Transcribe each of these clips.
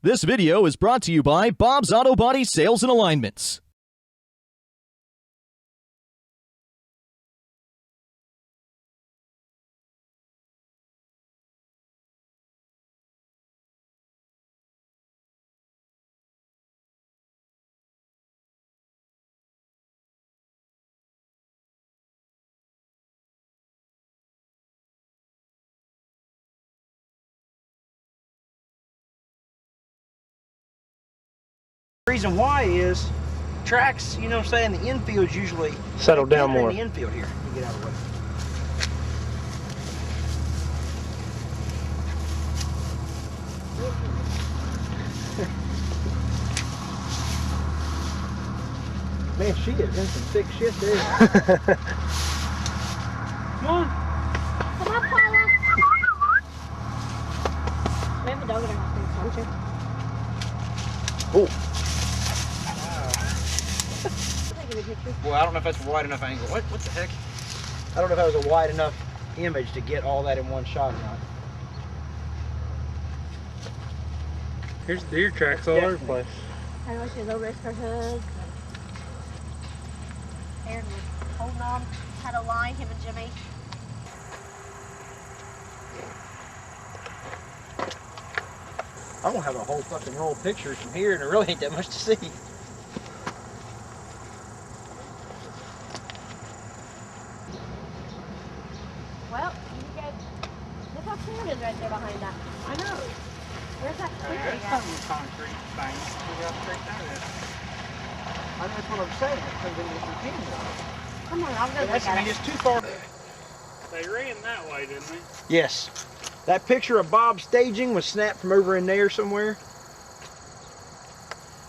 This video is brought to you by Bob's Auto Body Sales and Alignments. The reason why is tracks, you know what I'm saying, the infield's usually settle down more. In the infield here. You get out of the way. Man, she is in some thick shit there. Come on. Come on, Paula. We have a dog in our house, don't you? Oh. Well, I don't know if that's a wide enough angle. What the heck? I don't know if that was a wide enough image to get all that in one shot or not. Here's deer tracks all over the place. I know she's over her hood. Aaron was holding on, had a line, him and Jimmy. I don't have a whole fucking roll of pictures from here, and there really ain't that much to see. Well, you guys, look how clear it is right there behind that. I know. Where's that clearing There's at? some concrete things we got straight out of it. I know that's what I'm saying. It comes into this routine now. Come on, I'll go look That's, I at mean, it. it's too far. They ran that way, didn't they? Yes. That picture of Bob's staging was snapped from over in there somewhere.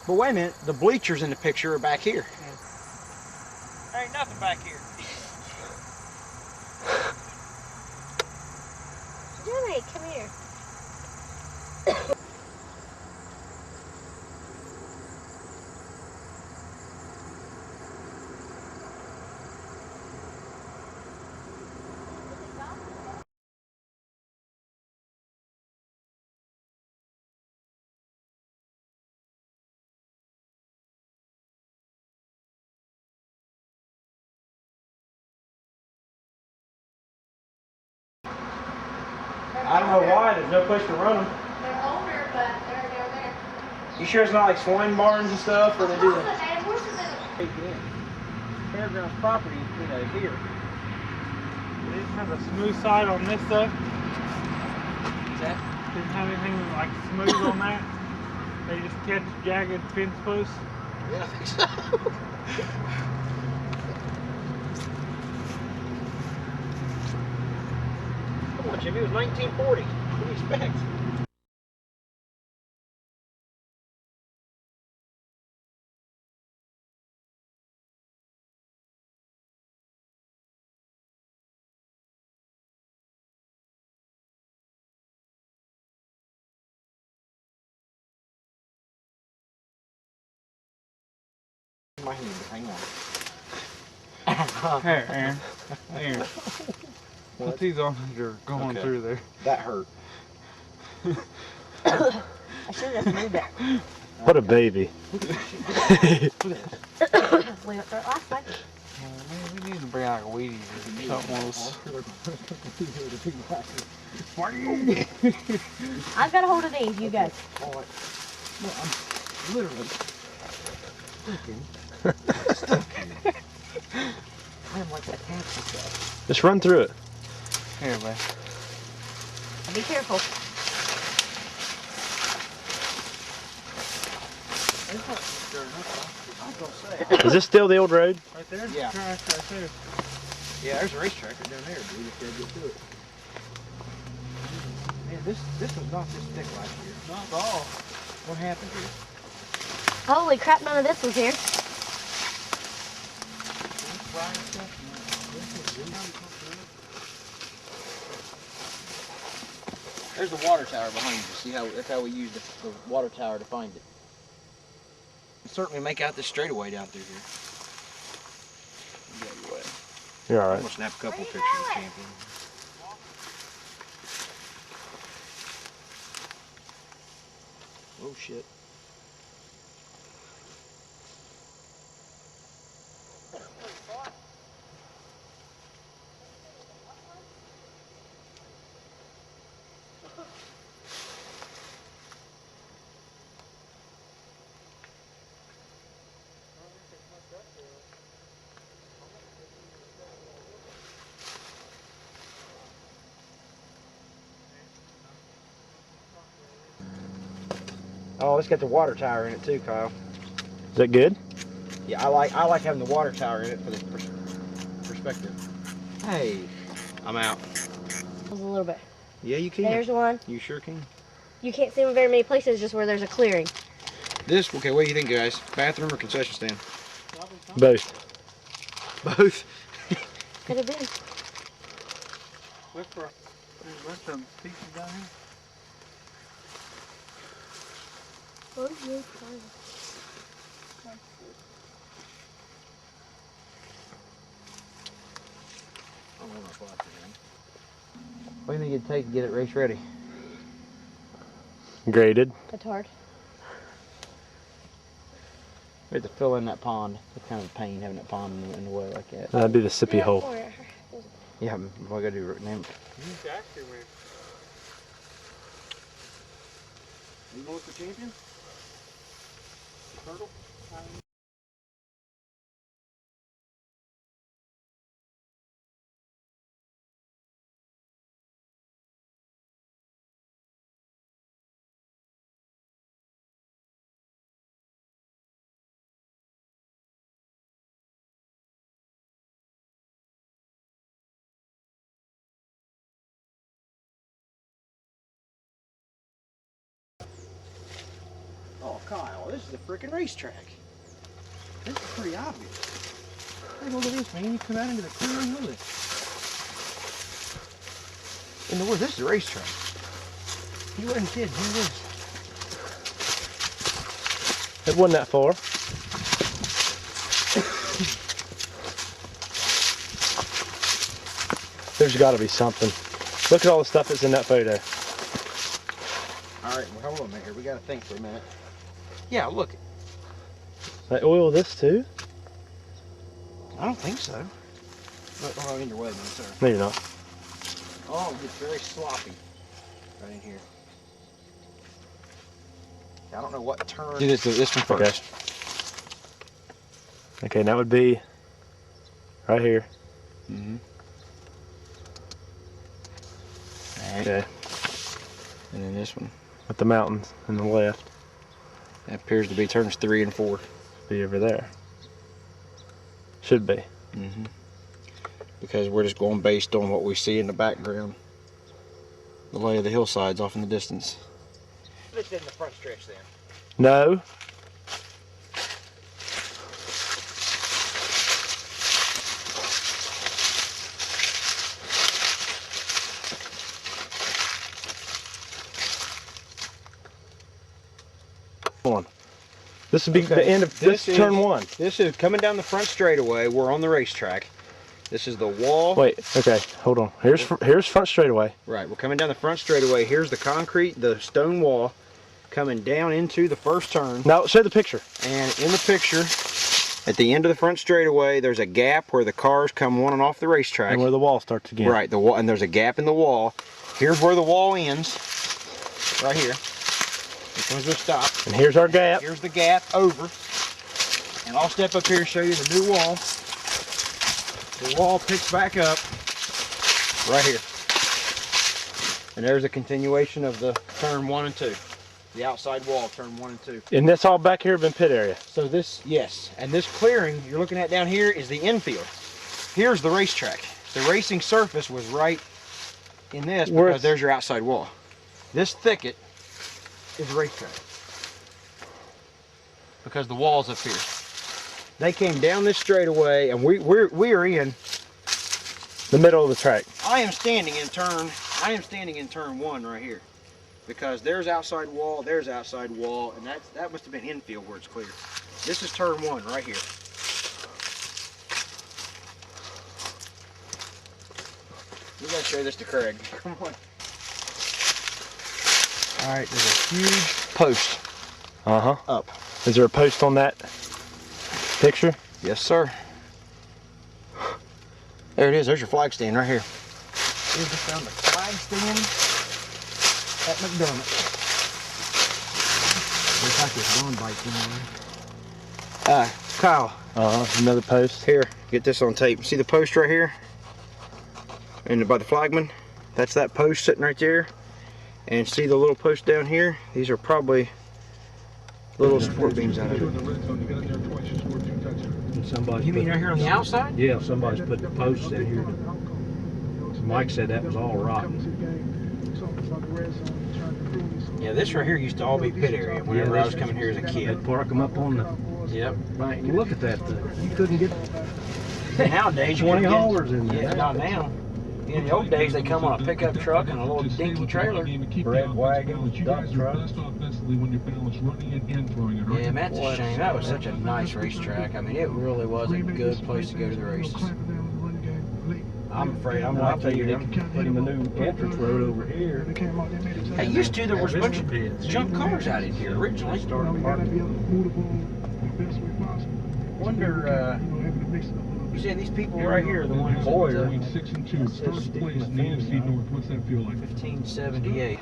But wait a minute, the bleachers in the picture are back here. There ain't nothing back here. Jimmy, come here. I don't know why, there's no place to run them. They're older, but they're there. You sure it's not like swine barns and stuff where they do that? They Fairgrounds property, you know, here. They didn't have a smooth side on this stuff. Is that? Didn't have anything like smooth on that. They just catch jagged fence posts. Yeah, I think so. Come on, Jimmy, it was 1940. What do you expect? My hand, hang on. Here, Aaron. Aaron. Put these on that are going through there. That hurt. I should have moved it. What a baby. We went through it last night. We need to bring out a weed eater or something else. I've got a hold of these, you guys. Well, I'm literally freaking I'm like that taxi stuff. Just run through it. Here, man. Be careful. Is this still the old road? Right there? Yeah. Track right there. Yeah, there's a racetrack right down there, dude. If you get to it. Man, this was not this thick last year. Not at all. What happened here? Holy crap, none of this was here. There's the water tower behind you. See how that's how we used the water tower to find it. Certainly make out this straightaway down through here. Yeah, you would. You're all I'm right. gonna snap a couple pictures of Champion. Oh shit. Oh, it's got the water tower in it too, Kyle. Is that good? Yeah, I like having the water tower in it for the perspective. Hey, I'm out. A little bit. Yeah, you can. There's one. You sure can. You can't see them very many places, just where there's a clearing. This, okay, what do you think, guys? Bathroom or concession stand? Both. Both. Could have been. Look for there's some pieces down here. Oh, you're fine. What do you think it'd take to get it race ready? Graded. That's hard. We have to fill in that pond. It's kind of a pain having that pond in the way like that. That'd be the sippy hole. Yeah, what I gotta do, name it. Exactly where. You going for champion? Turtle? Oh, Kyle, this is a freaking racetrack. This is pretty obvious. Hey, look at this, man. You come out into the clearing, look at this. In the woods, this is a racetrack. You wasn't kidding, here it is. It wasn't that far. There's got to be something. Look at all the stuff that's in that photo. All right, well, hold on a minute here. We got to think for a minute. Yeah, look. They oil this too? I don't think so. Oh, in your way, man, sir. No, you're not. Oh, it's very sloppy right in here. I don't know what turn. Do this one first. Okay, and that would be right here. Mm-hmm. All right. Okay. And then this one. With the mountains on the left. That appears to be turns 3 and 4. Be over there. Should be. Mm-hmm. Because we're just going based on what we see in the background. The lay of the hillsides off in the distance. It's in the front stretch then. No. One. This would be the end of this turn 1. This is coming down the front straightaway. We're on the racetrack. This is the wall. Wait, okay, hold on. Here's front straightaway. Right, we're coming down the front straightaway. Here's the concrete, the stone wall coming down into the first turn. Now, show the picture. And in the picture, at the end of the front straightaway, there's a gap where the cars come on and off the racetrack. And where the wall starts again. Right, the wall, and there's a gap in the wall. Here's where the wall ends, right here. This one's gonna stop. And here's our gap. Here's the gap over. And I'll step up here and show you the new wall. The wall picks back up right here. And there's a continuation of the turn 1 and 2. The outside wall, turn 1 and 2. And this all back here been pit area. So this, yes, and this clearing you're looking at down here is the infield. Here's the racetrack. The racing surface was right in this because there's your outside wall. This thicket is the racetrack because the wall's up here. They came down this straightaway, and we are in the middle of the track. I am standing in turn 1 right here. Because there's outside wall, and that must have been infield where it's clear. This is turn 1 right here. We gotta show this to Craig. Come on. Alright, there's a huge post Uh-huh. up. Is there a post on that picture? Yes, sir. There it is. There's your flag stand right here. We just found the flag stand at McDermott. Looks like this lawn bike in there. Kyle. Another post. Here, get this on tape. See the post right here? And by the flagman? That's that post sitting right there. And see the little post down here? These are probably little support beams out of it. You mean right here on the outside? Yeah, somebody's put the posts in here. Mike said that was all rotten. Yeah, this right here used to all be pit area whenever I was coming here as a kid. They'd park them up on the Yep. bank. Look at that thing. You couldn't get Nowadays, you 20 couldn't get- haulers in there. Yeah, not now. In the old days, they come on a pickup truck and a little dinky trailer. bread wagon, dump truck. Yeah, and that's a shame. That was such a nice racetrack. I mean, it really was a good place to go to the races. I'm afraid I'm I'll like tell you, they you. could put him a new entrance road over here. Hey, used to, there was a bunch of junk cars out in here originally. Wonder, you said these people right here are the ones Boyer. that, 6 and 2. First place, AMC North. What's that feel like? 1578.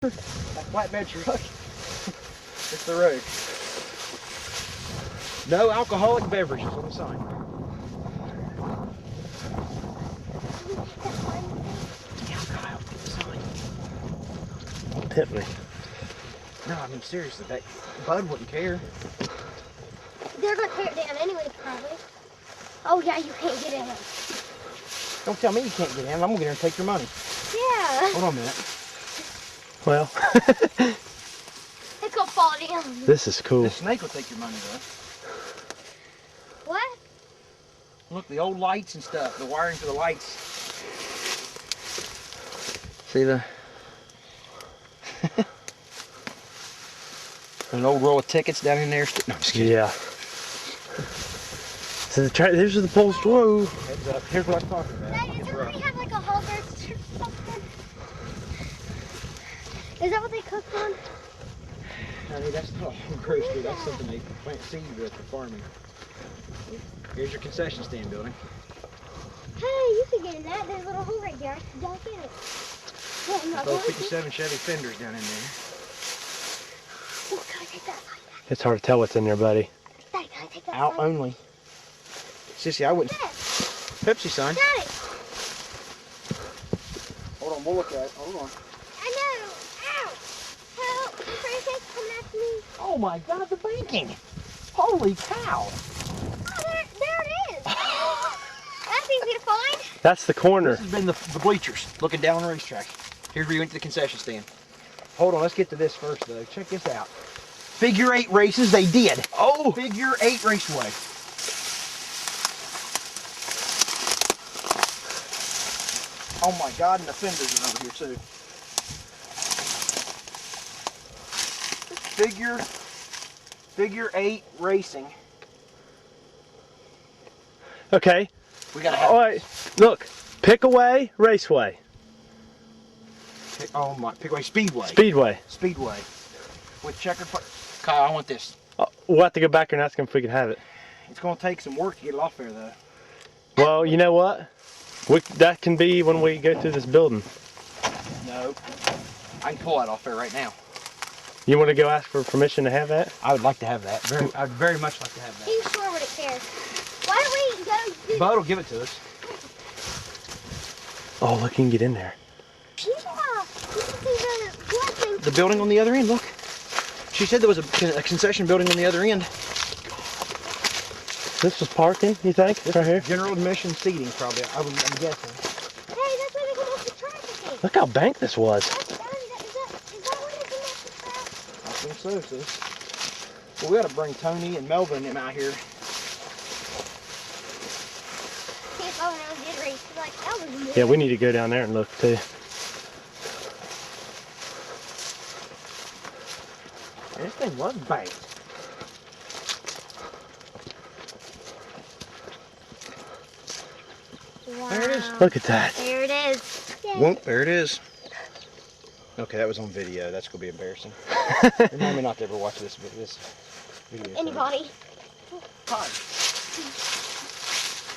That flatbed truck. It's the road. No alcoholic beverages on the sign. Yeah, Kyle, get the sign. Hit me. No, I mean seriously, that Bud wouldn't care. They're gonna tear it down anyway, probably. Oh yeah, you can't get in. Don't tell me you can't get in. I'm gonna get here and take your money. Yeah. Hold on a minute. Well, It's gonna fall down. this is cool. This snake will take your money though. What? Look, the old lights and stuff, the wiring for the lights. See the... There's an old roll of tickets down in there. No, I'm just kidding. Yeah. So there's the post. Whoa. Heads up. Here's what I was talking about. Hey, does everybody have like a halter or something? Is that what they cook on? Honey, that's not a grocery. That's something they plant seed with for farming. Here's your concession stand building. Hey, you can get in that. There's a little hole right there. I can dunk in it. Well, I'm not Those going to. 57 Chevy Fenders down in there. Oh, can I take that sign back? It's hard to tell what's in there, buddy. Daddy, can I take that Out sign? only. Sissy, I wouldn't. Dad, Pepsi sign. Daddy, Hold on, we'll look at it. Hold on. I know. Ow. Help. The franchise's coming after me. Oh my God, the banking. Holy cow. Oh, there it is. That's easy to find. That's the corner. This has been the bleachers looking down the racetrack. Here's where you went to the concession stand. Hold on, let's get to this first though. Check this out. Figure 8 races, they did. Oh! Figure 8 Raceway. Oh my God, and the fenders are over here too. Figure 8 racing. Okay. We gotta have. All right. Look. Pickaway, Raceway. Oh my, Pickaway Speedway. Speedway. Speedway. With checkered. Kyle, I want this. We'll have to go back there and ask him if we can have it. It's gonna take some work to get it off there though. Well, you know what? That can be when we go through this building. No. I can pull that off there right now. You want to go ask for permission to have that? I would like to have that. I'd very much like to have that. He sure wouldn't care. Why don't we go do Bud will give it to us. Oh, look, you can get in there. Yeah. You can see the blessing. The building on the other end, look. She said there was a concession building on the other end. This was parking, you think? This right is here? General admission seating, probably. I'm guessing. Hey, that's where they come off the trafficking. Look how banked this was. Is that what it's in that? I think so, sis. Well, we gotta bring Tony and Melvin and them out here. See if Owen Allen did race. Like, that was good. Yeah, we need to go down there and look too. And this thing was banked. Wow. There it is. Look at that. There it is. Whoop, there it is. Okay, that was on video. That's gonna be embarrassing. Remind me not to ever watch this video. Anybody? Tires.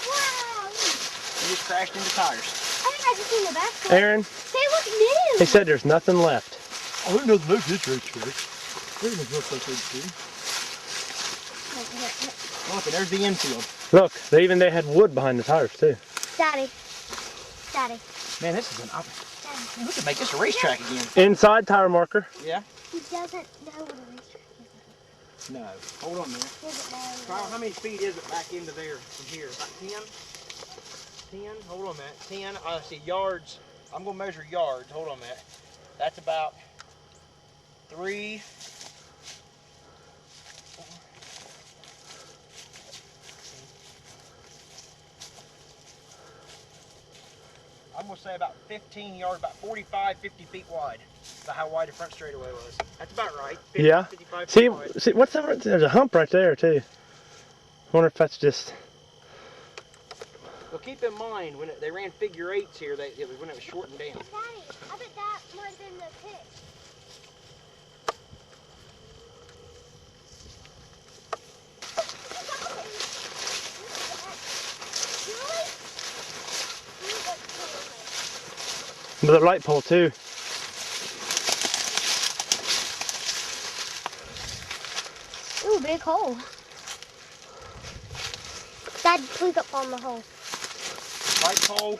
Wow. You just crashed into tires. I think I just seen the back. Aaron, They look new. he said there's nothing left. Oh, who knows this racetrack? Look, and there's the infield. Look, they had wood behind the tires too. Daddy. Daddy. Man, this is an we can make this a racetrack again. Inside tire marker. Yeah? He doesn't know what a racetrack is. No. Hold on a minute. Doesn't know. Kyle, how many feet is it back into there from here? About 10? 10? Hold on a minute. 10. I see yards. I'm going to measure yards. Hold on a minute. That's about 3. I'm going to say about 15 yards, about 45, 50 feet wide. About how wide the front straightaway was. That's about right. 50, Yeah. 55 See, feet wide. see, what's that? There's a hump right there too. I wonder if that's just. Well, keep in mind, when they ran figure 8s here, it was when it was shortened down. Daddy, I bet that might have been the pit. The light pole too. Ooh, big hole. Dad, please up on the hole. Light pole.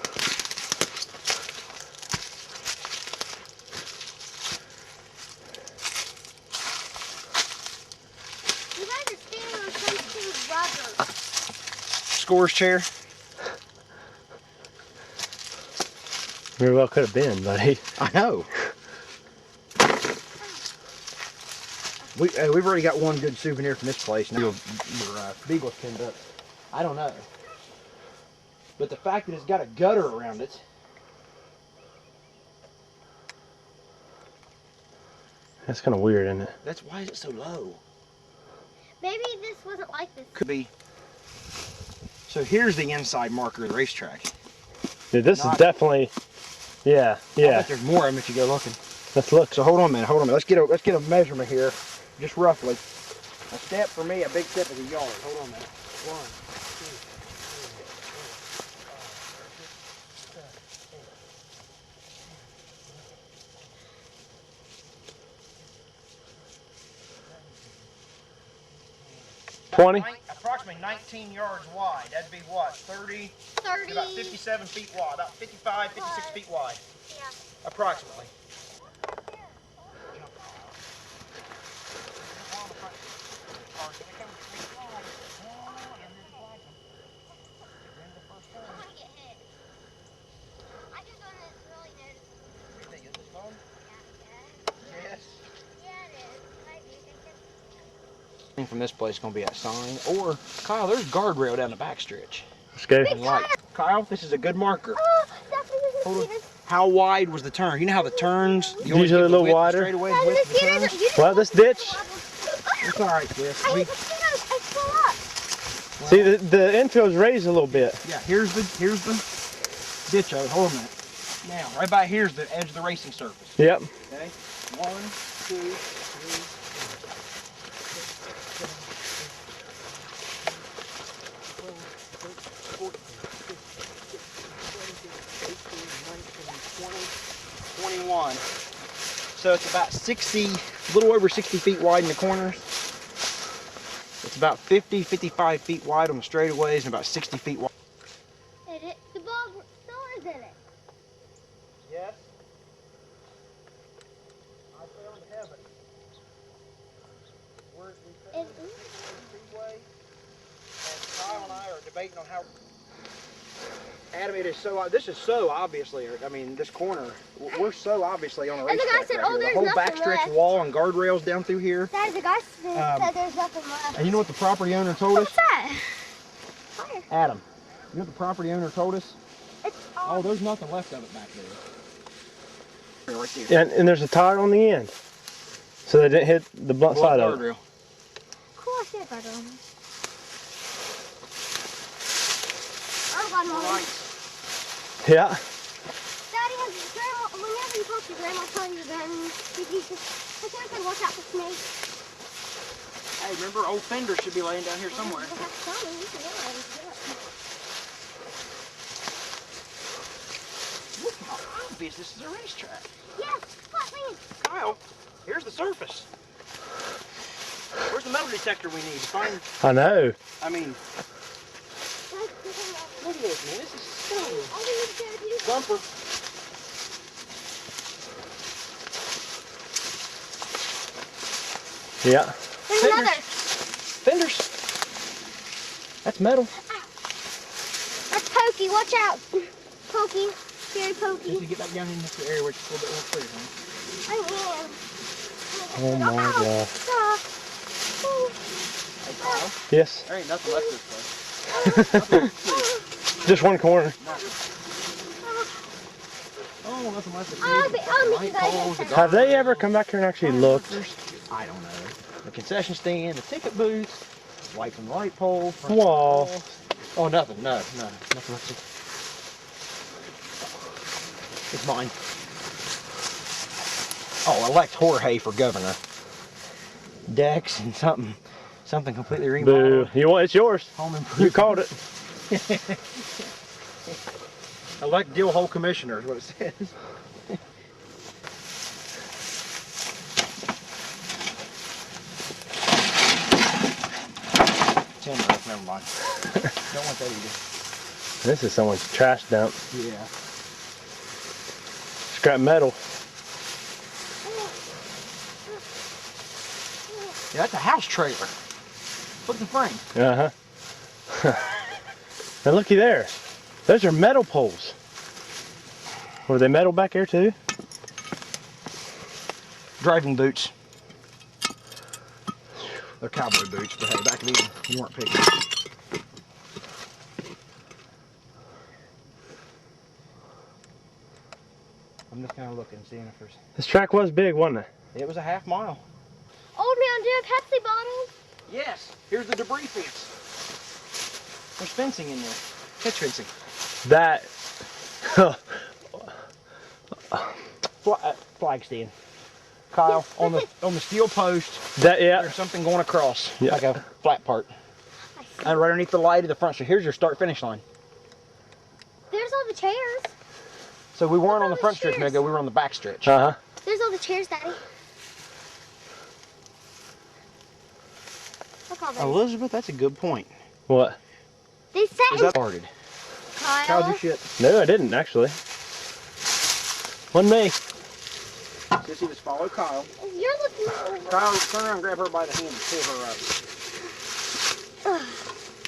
You guys are standing on something rubber. Scores chair. Very well could have been, buddy. I know. We've already got one good souvenir from this place. Now your beagle's pinned up. I don't know. But the fact that it's got a gutter around it. That's kind of weird, isn't it? That's why is it so low? Maybe this wasn't like this. Could be. So here's the inside marker of the racetrack. Dude, this Not- is definitely. Yeah, I yeah. bet there's more of them if you go looking. Let's look. So hold on a minute, hold on a minute. Let's get a measurement here, just roughly. A step for me, a big step is a yard. Hold on a minute. 1, 2, 20? Approximately 19 yards wide. That'd be what? 30? 30. About 57 feet wide. About 55, 56 feet wide. Yeah. Approximately. I want to get hit. I just want to really notice. You think it's this long? Yeah, Yes. yeah, it is. Might be thinking. From this place is going to be that sign. Or, Kyle, there's guardrail down the back stretch. Let's go. And light. Kyle, this is a good marker. Oh, that's what Hold on. you How wide was the turn? You know how the turns, you always Usually get a the little width, wider. the straightaways, width of the turns. Well, this ditch. It's all right, Chris. I hit the mosquitoes. I fell up. See, the infield's raised a little bit. Yeah, here's the ditch of it. Hold on a minute. Now, right by here's the edge of the racing surface. Yep. Okay? 1, 2, 3. 21. So it's about 60, a little over 60 feet wide in the corners. It's about 50, 55 feet wide on the straightaways and about 60 feet wide. The ball still is in it. Yes. I found heaven. We're Is Speedway, and Kyle and I are debating on how. Adam, it is so. This is so obviously. I mean, this corner. We're so obviously on a And the guy racetrack said, right "Oh, here. there's The whole nothing backstretch left." wall and guardrails down through here. Dad, the guy said there's nothing left. And you know what the property owner told us? What's that? Fire. Adam, you know what the property owner told us? It's Oh, there's nothing left of it back there. Right there. And there's a tire on the end. So they didn't hit the blunt side of it. Guardrail. Cool, I see a guardrail. Oh, God, Mom. Yeah. Daddy has grandma. Whenever you talk to grandma, tell you then you just. I can't say watch out for snakes. Hey, remember old fenders should be laying down here somewhere. You have to tell me. You can realize it. Look how obvious this is a racetrack. Yes, flat land. Kyle, here's the surface. Where's the metal detector we need to find? I know. I mean, look at this, man. This is so bumper. Yeah. There's another. Fenders. That's metal. That's Pokey. Watch out. Pokey. Very Just pokey. to get back down in this area where it's a little bit more clear, huh? I am. Oh my God. Stop. Oh. Hey, Kyle, Yes. there ain't nothing left this place. Just one corner. Oh, nothing left this Mickey, place. Have they ever come back here and actually looked? I don't know. The concession stand, the ticket booth, lights and light pole. Wall. Oh, nothing. No, nothing left. It's mine. Oh, elect Jorge for governor. Dex and something completely remodeled. Boo. You want? It's yours. Home You improvement. called it. Elect Dill Hole Commissioner is what it says. Timber, never mind. Don't want that either. This is someone's trash dump. Yeah. Scrap metal. Yeah, that's a house trailer. Look at the frame. Uh-huh. And looky there. Those are metal poles. Were they metal back here too? Driving boots. They're cowboy boots, but hey, back then you weren't picking. I'm just kind of looking, seeing if there's. This track was big, wasn't it? It was a half mile. Old Mountain Dew Pepsi bottles. Yes. Here's the debris fence. There's fencing in there. Catch fencing. That. Flag stand. Kyle, on the steel post, That, yeah. there's something going across, Yeah. like a flat part. And right underneath the light of the front. So here's your start-finish line. There's all the chairs. So we weren't Look on the at all front the stretch, chairs. Mego. We were on the back stretch. Uh-huh. There's all the chairs, Daddy. Look all those. Elizabeth, that's a good point. What? They sat Is in that started? Kyle. How'd you shit? No, I didn't actually. Wasn't me. Sissy, just follow Kyle. You're looking. Kyle, turn around and grab her by the hand and pull her up.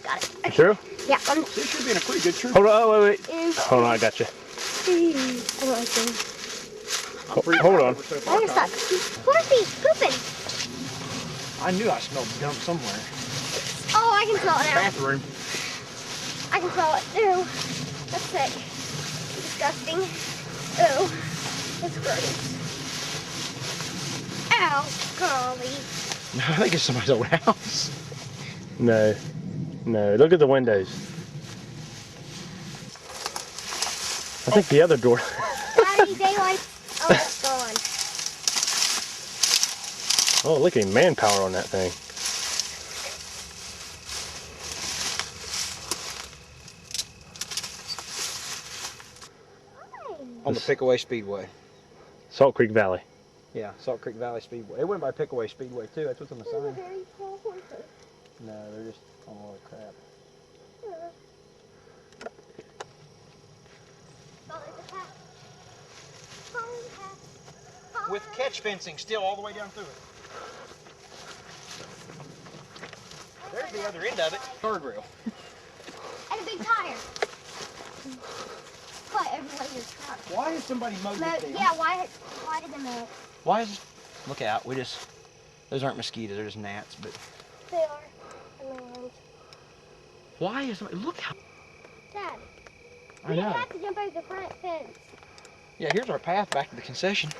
Got it. You sure? Yeah, I'm. She should be in a pretty good troop. Hold on, oh, wait. in. Hold on, I got you. I don't like them. Hold on. I'm gonna stop. Horses pooping. I knew I smelled dump somewhere. Oh, I can smell it now. Bathroom. I can smell it. Ew. That's sick. Disgusting. Ew. It's gross. Ow, golly. I think it's somebody's old house. No. No, look at the windows. I think the other door. Daddy, daylight. Oh, it's gone. Oh, look at manpower on that thing. On the Pickaway Speedway. Salt Creek Valley. Yeah, Salt Creek Valley Speedway. It went by Pickaway Speedway too. That's what's on the There's a sign. very small horses. No, they're just on all the crap. With catch fencing still all the way down through it. There's the other end of it. Guardrail. And a big tire. everywhere your truck. Why is somebody mowing this down? Yeah, why did they mow it? Why is... Look out. Those aren't mosquitoes. They're just gnats, but... They are. Annoying. Why is somebody... Look how... Dad, I we didn't know. have to jump over the front fence. Yeah, here's our path back to the concession.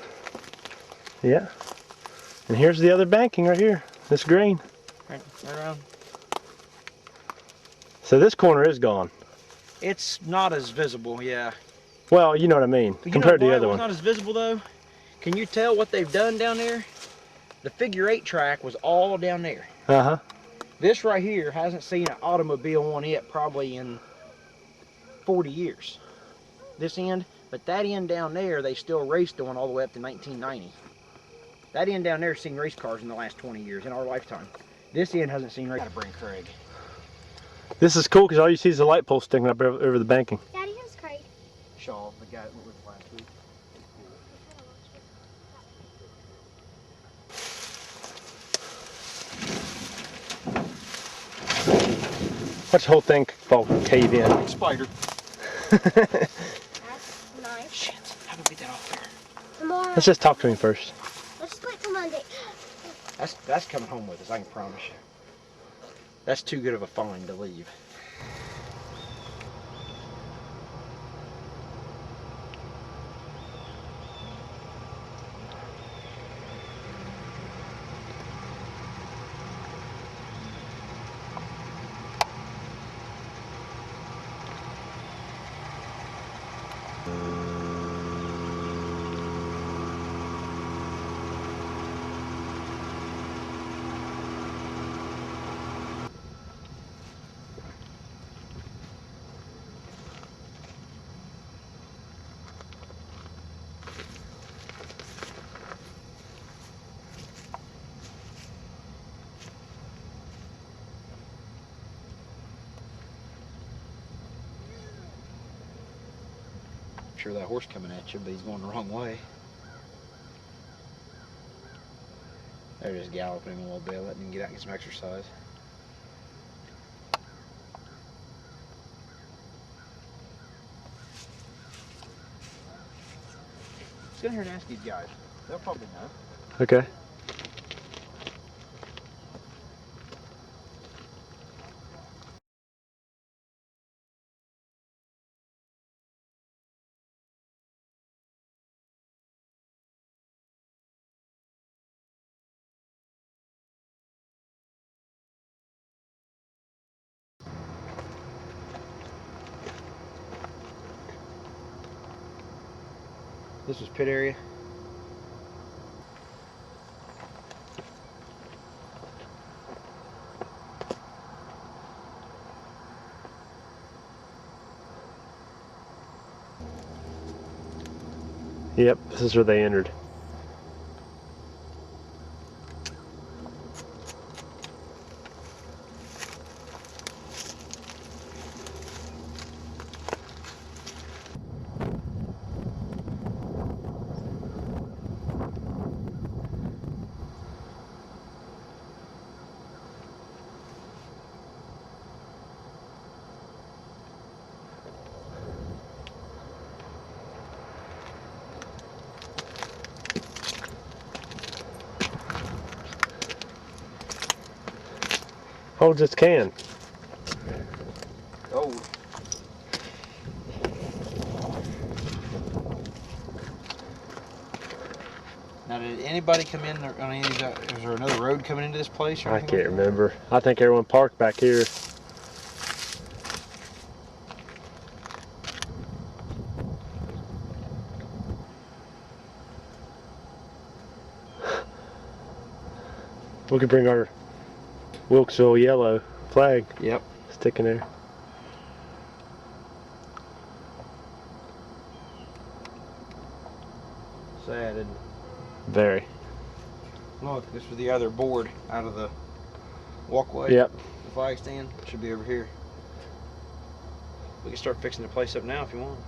Yeah. And here's the other banking right here. This green. Right around. So this corner is gone. It's not as visible, yeah. Well, you know what I mean. But Compared to you know the other why one. it's not as visible though? Can you tell what they've done down there? The figure 8 track was all down there. Uh-huh. This right here hasn't seen an automobile on it probably in 40 years. This end, but that end down there, they still raced on all the way up to 1990. That end down there has seen race cars in the last 20 years, in our lifetime. This end hasn't seen race. Gotta bring Craig. This is cool because all you see is the light pole sticking up over the banking. Daddy, who's Craig? Shaw, the guy that went with us last week. Watch the whole thing fall cave in. Spider. That's nice. Shit, how do we get that off there? Tomorrow. Let's just talk to him first. Let's split till Monday. That's coming home with us, I can promise you. That's too good of a find to leave. Sure that horse coming at you, but he's going the wrong way. They're just galloping him a little bit, letting him get out and get some exercise. Let's go in here and ask these guys. They'll probably know. Okay. This was pit area. Yep, this is where they entered. Hold this can. Oh. Now, did anybody come in there on any of these? Is there another road coming into this place? Or I anything can't like that? remember. I think everyone parked back here. We could bring our Wilkesville yellow flag. Yep. Stick in there. Sad, isn't it? Very. Look, this was the other board out of the walkway. Yep. The flag stand should be over here. We can start fixing the place up now if you want.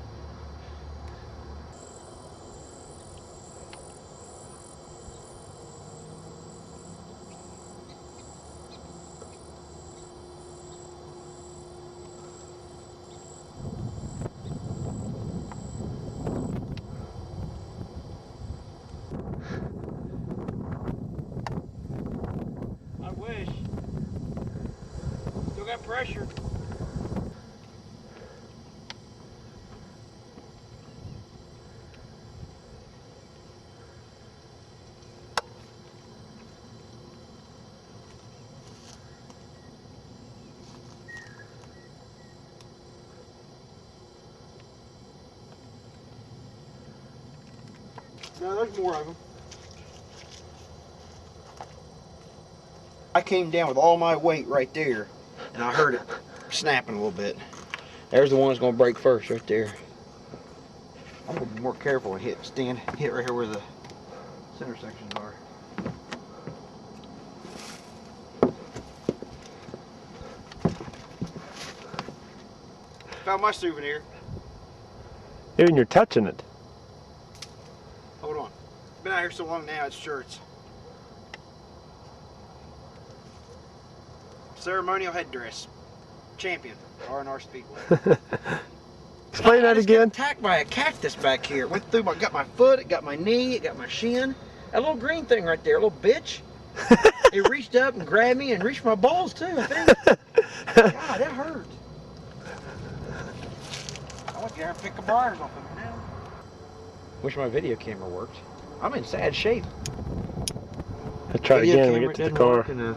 pressure. No, there's more of them. I came down with all my weight right there, and I heard it snapping a little bit. There's the one that's gonna break first right there. I'm gonna be more careful and hit right here where the center sections are. Found my souvenir. Even you're touching it. Hold on. Been out here so long now, it's shirts. Ceremonial headdress. Champion. R&R Speedway. Explain that I just got again. attacked by a cactus back here. It went through my, got my foot, it got my knee, it got my shin. That little green thing right there, a little bitch. It reached up and grabbed me and reached my balls too, I think. God, that hurt. I want to get her and pick the briars off of it now. Wish my video camera worked. I'm in sad shape. I'll try it Video again when we camera get to the doesn't car. work and,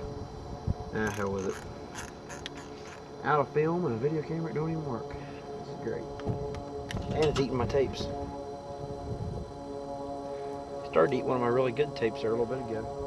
hell with it. Out of film and a video camera, it don't even work. This is great. And it's eating my tapes. Started to eat one of my really good tapes there a little bit ago.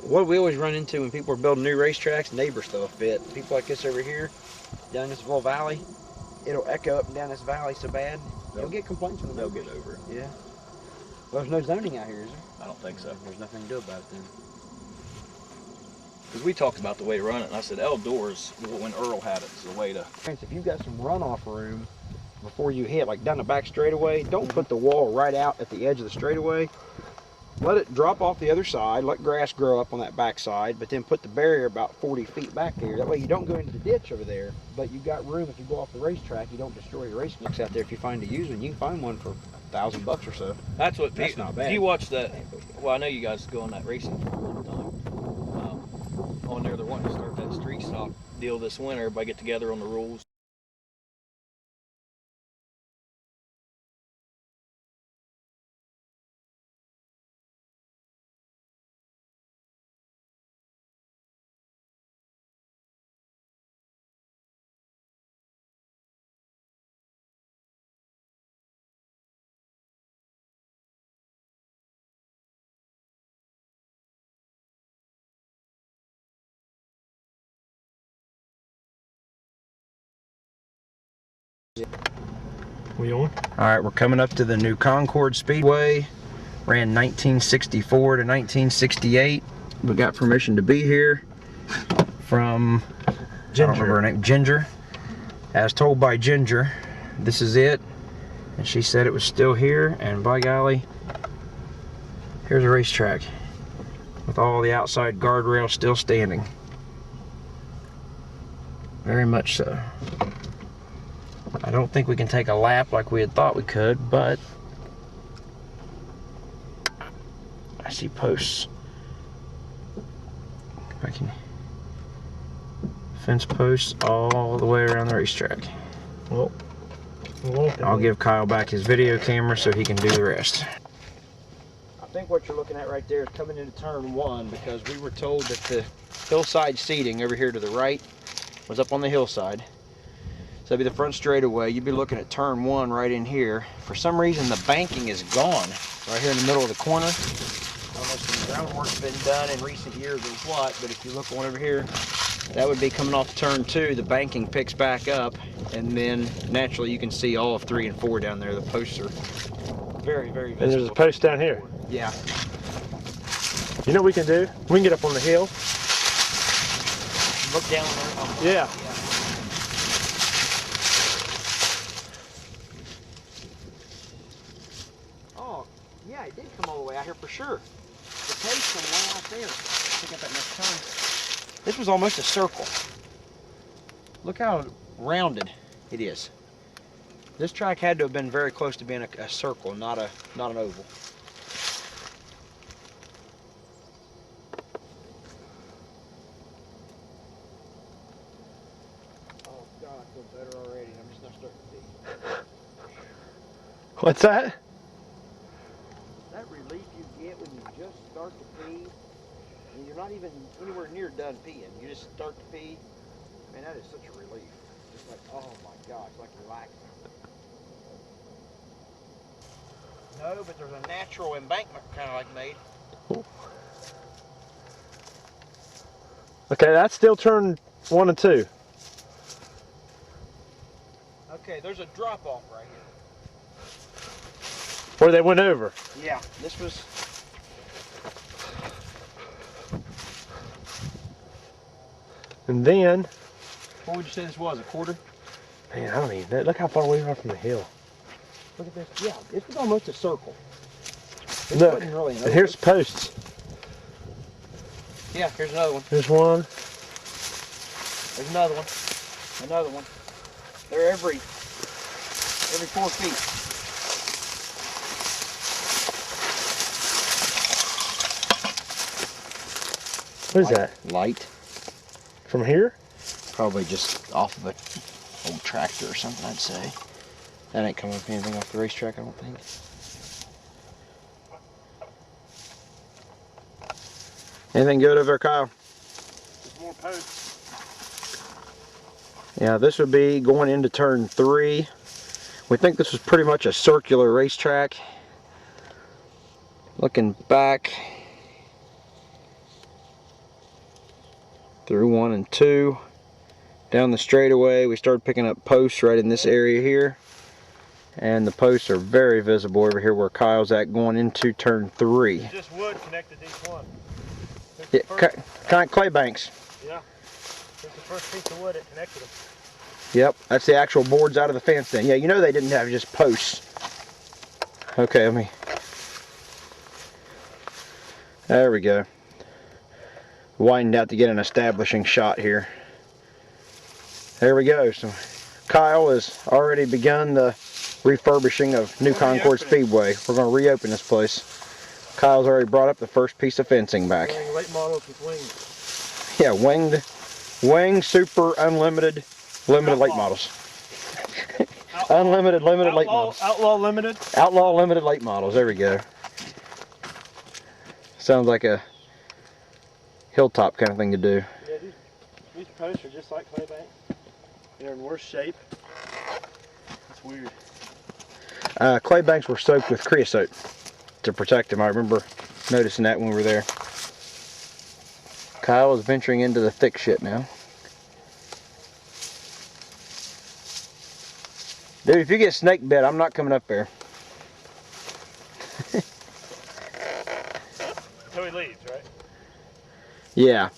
What we always run into when people are building new racetracks, neighbors throw a fit. People like this over here, down this little valley, it'll echo up and down this valley so bad, you'll get complaints from the They'll neighbors. get over it. Yeah. Well, there's no zoning out here, is there? I don't think so. There's nothing to do about it then. Because we talked about the way to run it, and I said outdoors, when Earl had it, is the way to. If you've got some runoff room before you hit, like down the back straightaway, don't put the wall right out at the edge of the straightaway. Let it drop off the other side, let grass grow up on that back side, but then put the barrier about 40 feet back there. That way you don't go into the ditch over there, but you've got room if you go off the racetrack, you don't destroy your racing books out there. If you find a used one, you can find one for $1,000 or so. That's what. That's not bad. If you watch that, well, I know you guys go on that racing for all the time. On there, they're wanting to start that street stock deal this winter. Everybody get together on the rules. We on? All right, we're coming up to the new Concord Speedway. Ran 1964 to 1968. We got permission to be here from I don't remember her name, Ginger. As told by Ginger, this is it. And she said it was still here, and by golly, here's a racetrack with all the outside guardrails still standing. Very much so. I don't think we can take a lap like we had thought we could, but I see posts. If I can, fence posts all the way around the racetrack. Well, I'll give Kyle back his video camera so he can do the rest. I think what you're looking at right there is coming into turn one, because we were told that the hillside seating over here to the right was up on the hillside. So that'd be the front straightaway. You'd be looking at turn one right in here. For some reason, the banking is gone right here in the middle of the corner. I don't know if some groundwork's been done in recent years or what, but if you look on over here, that would be coming off turn two. The banking picks back up, and then naturally you can see all of 3 and 4 down there. The posts are very, very visible. and there's a post down here. Yeah. You know what we can do? We can get up on the hill. Look down there. Yeah. Oh, yeah, it did come all the way out here for sure. The posts come way out there. Pick up that next turn. This was almost a circle. Look how rounded it is. This track had to have been very close to being a circle, not an oval. Oh God, I feel better already. I'm just not starting to pee. What's that? That relief you get when you just start to pee, and you're not even anywhere near done peeing. You just start to pee. Man, that is such a relief. Just like, oh my gosh, like relaxing. No, but there's a natural embankment kind of like made. Okay, that's still turn 1 and 2. Okay, there's a drop off right here. Where they went over. Yeah, this was. And then, What would you say this was? A quarter? man, I don't even, look how far we are from the hill. Look at this. Yeah, this was almost a circle. This Look, wasn't really an and oval. here's posts. Yeah, here's another one. There's one. There's another one. Another one. They're every 4 feet. What is that? Light. From here? Probably just off of an old tractor or something, I'd say. That ain't coming with anything off the racetrack, I don't think. Anything good over there, Kyle? There's more posts. Yeah, this would be going into turn 3. We think this was pretty much a circular racetrack. Looking back through 1 and 2, down the straightaway, we started picking up posts right in this area here. And the posts are very visible over here where Kyle's at going into turn 3. Just wood connected to each one. Yeah, kind of clay banks. Yeah. This is the first piece of wood that connected them. Yep, that's the actual boards out of the fence then. Yeah, you know they didn't have just posts. Okay, let me... There we go. Widened out to get an establishing shot here. There we go. So Kyle has already begun the refurbishing of New Concord Speedway. We're going to reopen this place. Kyle's already brought up the first piece of fencing back. Late models with wings. Yeah, winged, super, unlimited, limited late models. Unlimited, limited late models. Outlaw limited. Outlaw limited late models. There we go. Sounds like a hilltop kind of thing to do. Yeah, these posts are just like clay banks. They're in worse shape. That's weird. Clay banks were soaked with creosote to protect them. I remember noticing that when we were there. Kyle is venturing into the thick shit now. Dude, if you get snake bit, I'm not coming up there. Until he leaves, right? Yeah.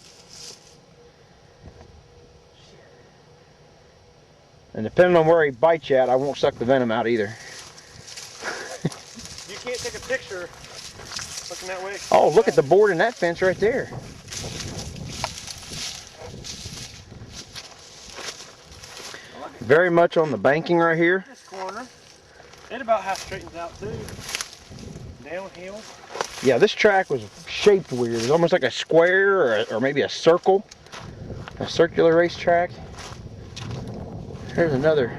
And depending on where he bites you at, I won't suck the venom out either. You can't take a picture looking that way. Oh, look at the board in that fence right there. Very much on the banking right here. This corner. It about half straightens out too. Downhill. Yeah, this track was shaped weird. It was almost like a square or maybe a circle. A circular racetrack. Here's another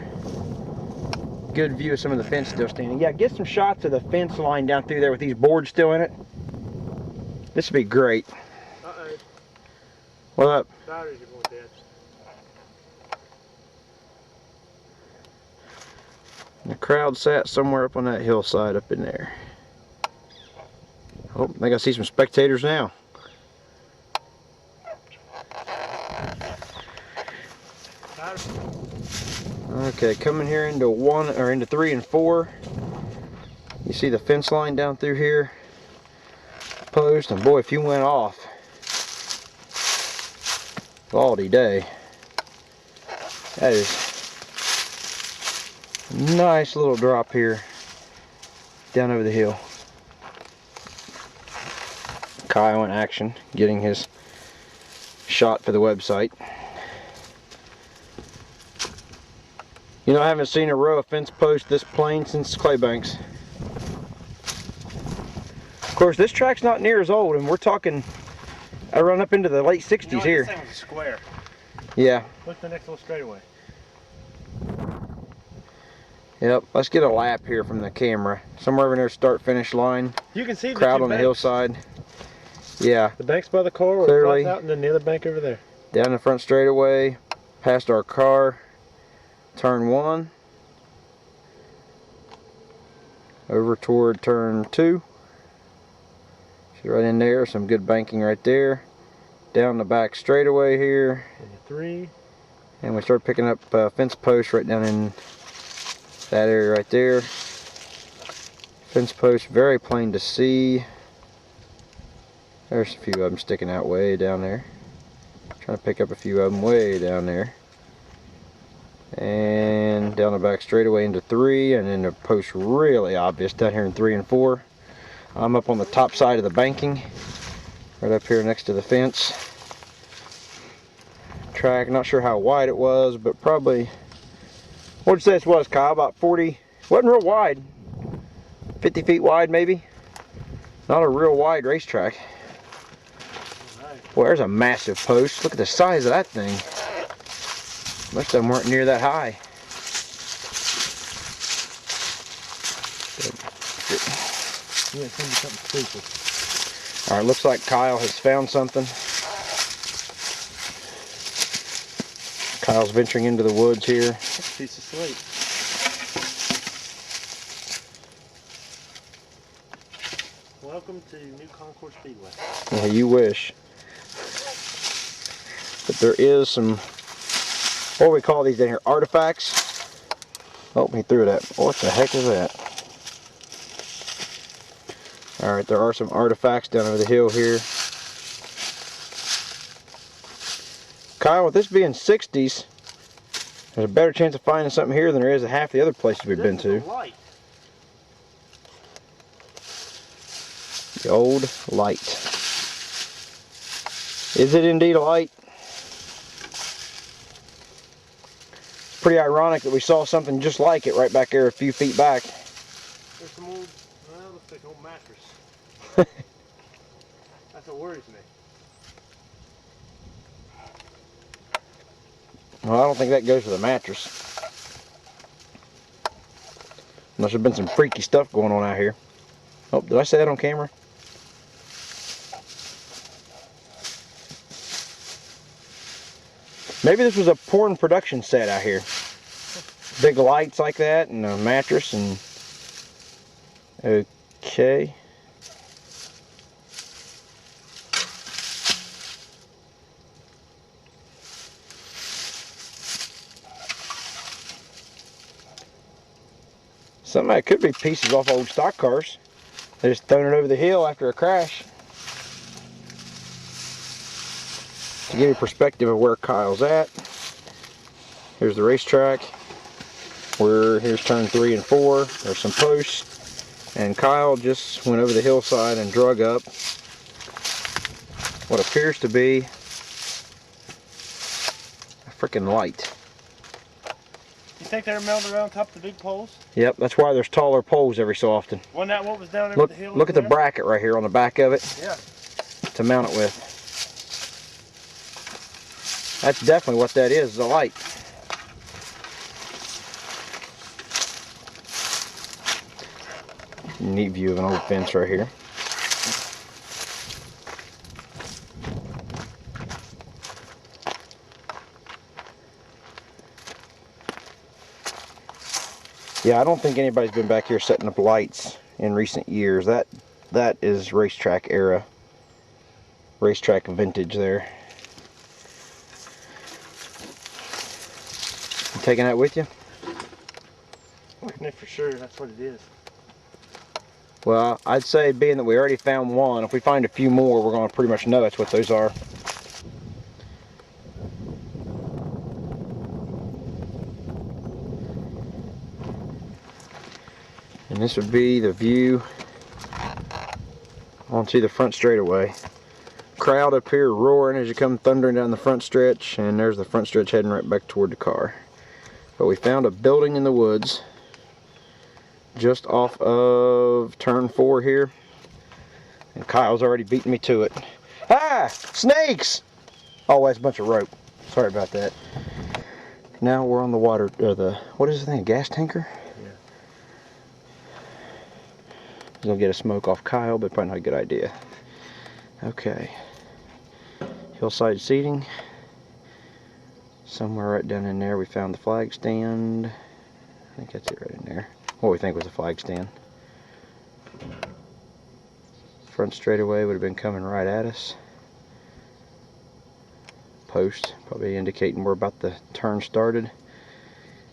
good view of some of the fence still standing. Yeah, get some shots of the fence line down through there with these boards still in it. This would be great. Uh-oh. What up? Batteries are going dead. The crowd sat somewhere up on that hillside up in there. Oh, I think I see some spectators now. Okay, coming here into 3 and 4. You see the fence line down through here. Post, and boy, if you went off, baldy day. That is a nice little drop here down over the hill. Kyle in action, getting his shot for the website. You know, I haven't seen a row of fence posts this plain since Claybanks. Of course, this track's not near as old, and we're talking, I run up into the late 60s You know what, here. This thing was a square. Yeah. Look at the next little straightaway. Yep, let's get a lap here from the camera. Somewhere over near start-finish line. You can see the Crowd two on the banks. hillside. Yeah, The bank's by the car where Clearly. it drops out, and then the other bank over there. down the front straightaway, past our car, turn 1. Over toward turn 2. See right in there, some good banking right there. Down the back straightaway here. And the 3. And we start picking up fence posts right down in that area right there. Fence posts very plain to see. There's a few of them sticking out way down there. Trying to pick up a few of them way down there. And down the back straightaway into 3, and then the post really obvious down here in 3 and 4. I'm up on the top side of the banking, right up here next to the fence. Track, not sure how wide it was, but probably, what'd you say this was, Kyle? About 40, wasn't real wide. 50 feet wide maybe. Not a real wide racetrack. Boy, there's a massive post. Look at the size of that thing. Most of them weren't near that high. Yeah, it's gonna be something stupid. Alright, looks like Kyle has found something. Kyle's venturing into the woods here. That's a piece of slate. Welcome to New Concord Speedway. Yeah, you wish. But there is some, what do we call these down here? Artifacts? Oh, he threw that. What the heck is that? Alright, there are some artifacts down over the hill here. Kyle, with this being 60s, there's a better chance of finding something here than there is at half the other places we've been to. Light. The old light. Is it indeed a light? It's pretty ironic that we saw something just like it right back there a few feet back. There's some old, well, looks like an old mattress. That's what worries me. Well, I don't think that goes with a mattress. Must have been some freaky stuff going on out here. Oh, did I say that on camera? Maybe this was a porn production set out here. Big lights like that and a mattress and... Okay. Some of that could be pieces off old stock cars. They just thrown it over the hill after a crash. To give you perspective of where Kyle's at. Here's the racetrack. Here's turn 3 and 4. There's some posts. And Kyle just went over the hillside and drug up what appears to be a freaking light. You think they were melted around top of the big poles? Yep, that's why there's taller poles every so often. Wasn't that what was down over Look, the hill? look at the there? bracket right here on the back of it Yeah. to mount it with. That's definitely what that is a light. Neat view of an old fence right here. Yeah, I don't think anybody's been back here setting up lights in recent years. That is racetrack era. Racetrack vintage there. You taking that with you? I know for sure that's what it is. Well, I'd say being that we already found one, if we find a few more, we're going to pretty much know that's what those are. And this would be the view onto the front straightaway. Of crowd up here roaring as you come thundering down the front stretch, and there's the front stretch heading right back toward the car. But we found a building in the woods just off of turn 4 here, and Kyle's already beating me to it. Ah! Snakes! Oh, that's a bunch of rope. Sorry about that. Now we're on the water, or the, what is the thing, a gas tanker? Yeah. Gonna get a smoke off Kyle, but probably not a good idea. Okay. Hillside seating. Somewhere right down in there we found the flag stand. I think that's it right in there. What we think was a flag stand. Front straightaway would have been coming right at us. Post probably indicating we're about the turn started.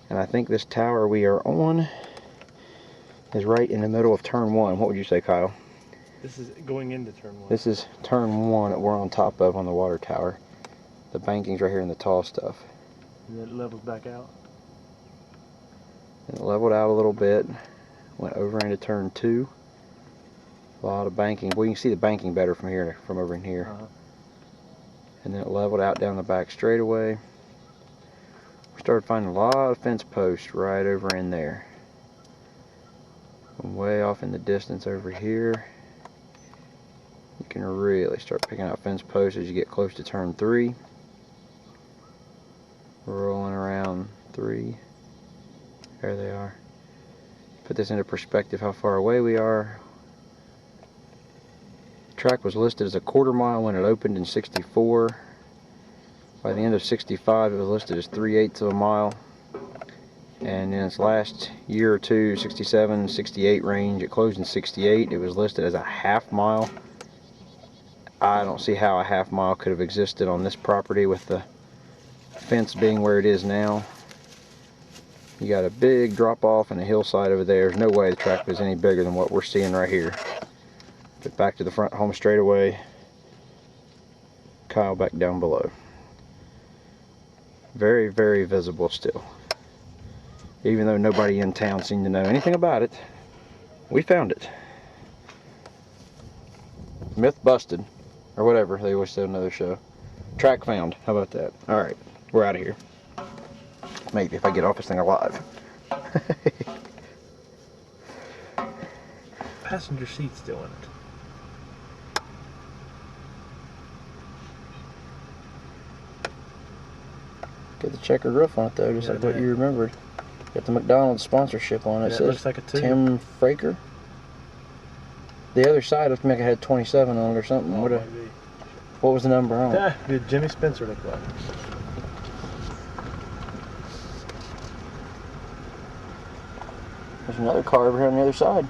And I think this tower we are on is right in the middle of turn 1. What would you say, Kyle? This is going into turn 1. This is turn 1 that we're on top of on the water tower. The banking's right here in the tall stuff. And then it levels back out. And it leveled out a little bit. Went over into turn 2. A lot of banking. Well, you can see the banking better from here, from over in here. And then it leveled out down the back straightaway. We started finding a lot of fence posts right over in there. And way off in the distance over here, you can really start picking out fence posts as you get close to turn 3. Rolling around 3. There they are. Put this into perspective how far away we are. The track was listed as a 1/4 mile when it opened in '64. By the end of '65 it was listed as 3/8 of a mile. And in its last year or two, 67, 68 range, it closed in '68. It was listed as a 1/2 mile. I don't see how a 1/2 mile could have existed on this property with the fence being where it is now. You got a big drop off and a hillside over there. There's no way the track was any bigger than what we're seeing right here. But back to the front home straightaway. Kyle back down below. Very, very visible still. Even though nobody in town seemed to know anything about it, we found it. Myth busted, or whatever they always say on another show. Track found. How about that? All right, we're out of here. Maybe if I get off this thing alive. Passenger seat still in it. Get the checkered roof on it though, just Yeah, like what man. you remembered. Got the McDonald's sponsorship on it. Yeah, It it says looks like a two. Tim Fraker. The other side looks like it had 27 on it or something. Oh, What was the number on it? yeah, did Jimmy Spencer look like? There's another car over here on the other side.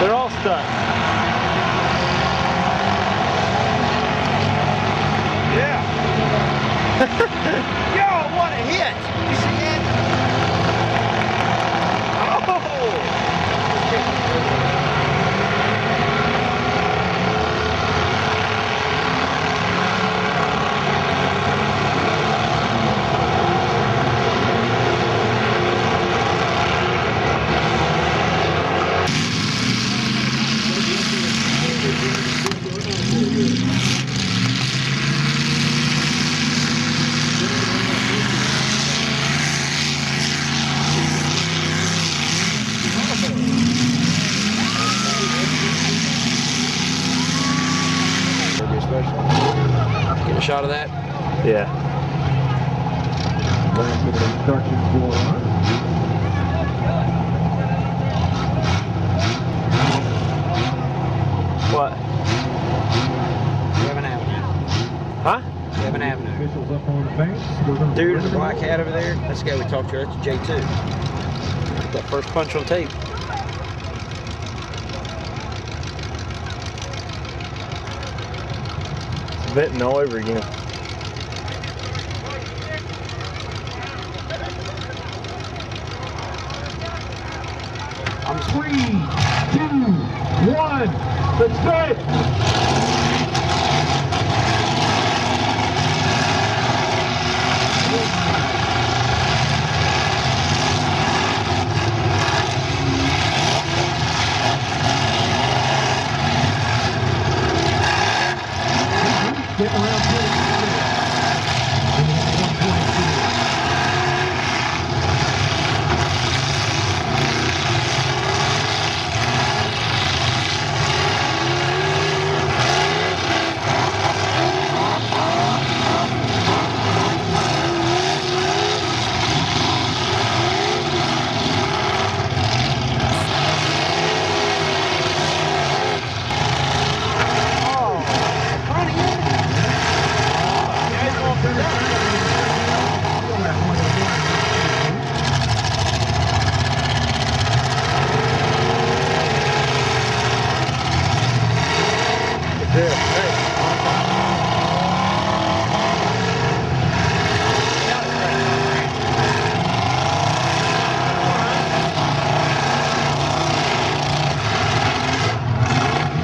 They're all stuck. Yeah. Yo, what a hit! You see that? shot of that? Yeah. What? 7th Avenue. Huh? 7th Avenue. Officials up on the fence. We're gonna Dude, there's a black hat over there. That's the guy we talked to. That's J2. That first punch on tape. It's venting all over again. I'm 3, 2, 1. Let's go. Get around 122.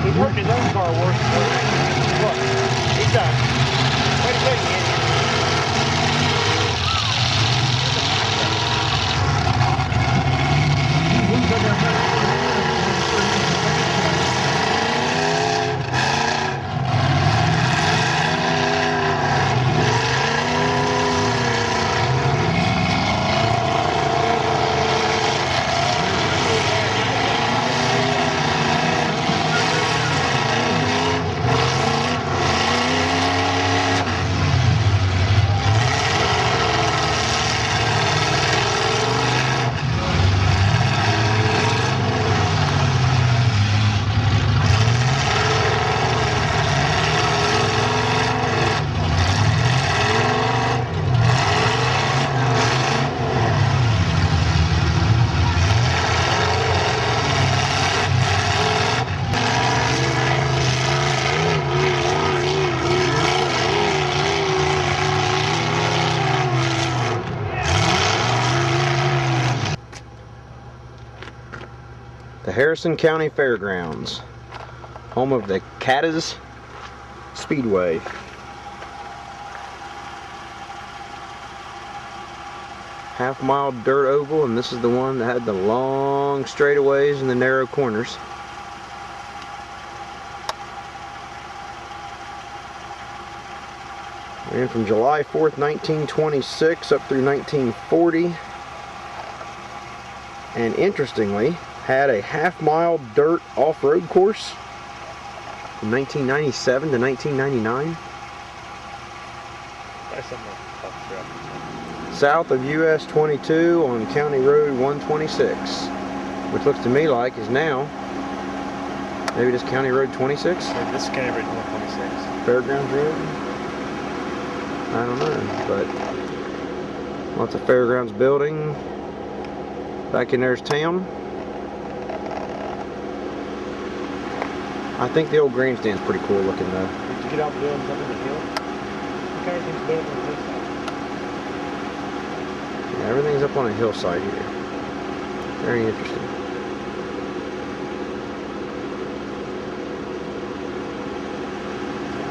He's working his own car worse. Look, he's done. Way to go, Andy. The Harrison County Fairgrounds, home of the Cadiz Speedway. Half-mile dirt oval, and this is the one that had the long straightaways and the narrow corners. Ran from July 4th, 1926 up through 1940. And interestingly, had a half-mile dirt off-road course from 1997 to 1999. South of US 22 on County Road 126, which looks to me like is now maybe just County Road 26? Yeah, this is County Road 126. Fairgrounds Road? I don't know, but lots of Fairgrounds building. Back in there's town. I think the old grandstand's pretty cool looking though. Did you get out the buildings up in the hill? Look how everything's built on the hillside. Yeah, everything's up on a hillside here. Very interesting.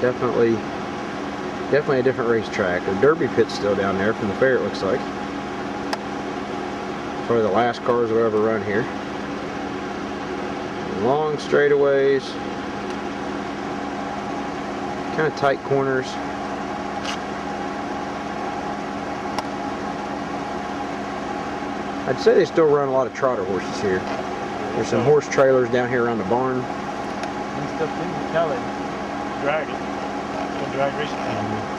Definitely a different racetrack. The Derby pit's still down there from the fair, it looks like. Probably the last cars will ever run here. Long straightaways. Kind of tight corners. I'd say they still run a lot of trotter horses here. There's some horse trailers down here around the barn. And stuff too, Kelly. Drag it. It's gonna drag racing.